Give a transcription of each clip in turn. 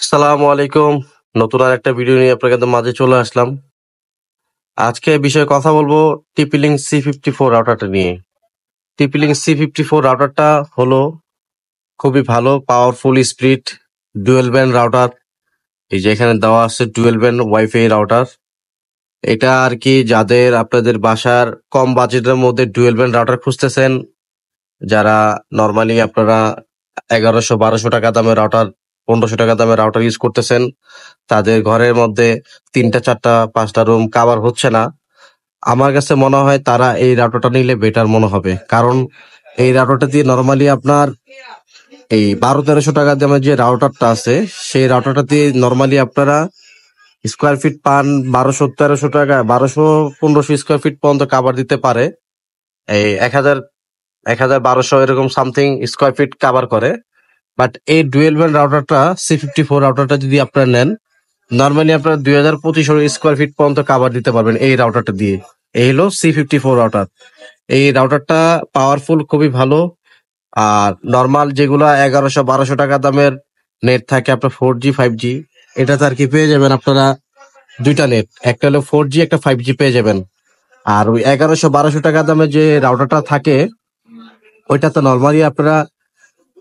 আসসালামু আলাইকুম। নতুন আর একটা ভিডিও নিয়ে আপনাদের মাঝে চলে আসলাম। আজকে বিষয়ে কথা বলবো TP-Link C54 রাউটারটা নিয়ে। TP-Link C54 রাউটারটা হলো খুবই ভালো powerful speed dual band router. এই যে এখানে দেওয়া আছে ডুয়েল ব্যান্ড ওয়াইফাই রাউটার। এটা আর কি যাদের আপনাদের বাসার কম বাজেটের মধ্যে ডুয়েল ব্যান্ড রাউটার খুঁজতেছেন, যারা নরমালি আপনারা 1100-1200 টাকা দামের রাউটার, 1500 টাকা দামের রাউটার ইউজ করতেছেন, তাদের ঘরের মধ্যে 3টা 4টা 5টা রুম কাভার হচ্ছে না, আমার কাছে মনে হয় তারা এই রাউটারটা নিলে বেটার মনে হবে। কারণ এই রাউটারটা দিয়ে নরমালি আপনার এই 1200-1300 টাকা দামের যে রাউটারটা আছে, সেই রাউটারটা দিয়ে নরমালি আপনারা স্কোয়ার ফিট পান 1200-1300 টাকা, 1200-1500 স্কোয়ার ফিট পর্যন্ত কাভার দিতে পারে। এই 1000-1200 এরকম সামথিং স্কোয়ার ফিট কাভার করে। বাট এই ডুয়েল ব্যান্ড রাউটারটা C54 রাউটারটা যদি আপনারা নেন, নর্মালি আপনারা 2500 স্কোয়ার ফিট পর্যন্ত কাভার দিতে পারবেন এই রাউটারটা দিয়ে। এই হলো C54 রাউটার। এই রাউটারটা পাওয়ারফুল, খুবই ভালো। আর নর্মাল যেগুলা 1100-1200 টাকা দামের নেট থাকে আপনার 4G 5G, এটাতে আর কি পেয়ে যাবেন আপনারা দুইটা নেট, একটা হলো 4G, একটা 5G পেয়ে যাবেন। আর ওই 1100-1200 টাকা দামের যে রাউটারটা থাকে, ওইটাতে নর্মালি আপনারা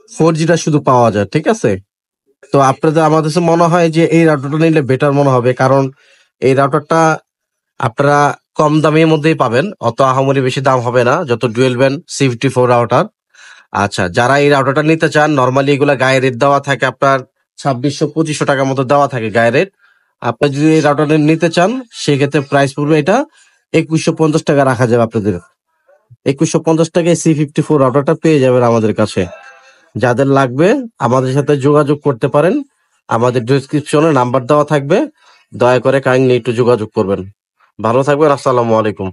4Gটা শুধু পাওয়া যায়, ঠিক আছে? তো আপনাদের আমার কাছে মনে হয় যে এই রাউটারটা নিলে বেটার মনে হবে। কারণ এই রাউটারটা আপনারা কম দামের মধ্যেই পাবেন, অত আহামরি বেশি দাম হবে না, যত ডুয়েল ব্যান্ড C54 রাউটার। আচ্ছা, যারা এই রাউটারটা নিতে চান, নর্মালি এগুলা গায়ে রেট দেওয়া থাকে আপনার 2600-2500 টাকার মতো দেওয়া থাকে গায়ে রেট। আপনি যদি এই রাউটারটা নিতে চান, সেক্ষেত্রে প্রাইস পড়বে এটা 2150 টাকা রাখা যাবে আপনাদের। 2150 টাকায় C54 রাউটারটা পেয়ে যাবেন আমাদের কাছে। যাদের লাগবে আমাদের সাথে যোগাযোগ করতে পারেন, আমাদের ডেসক্রিপশনে নাম্বার দেওয়া থাকবে, দয়া করে কাইন্ডলি একটু যোগাযোগ করবেন। ভালো থাকবেন। আসসালামু আলাইকুম।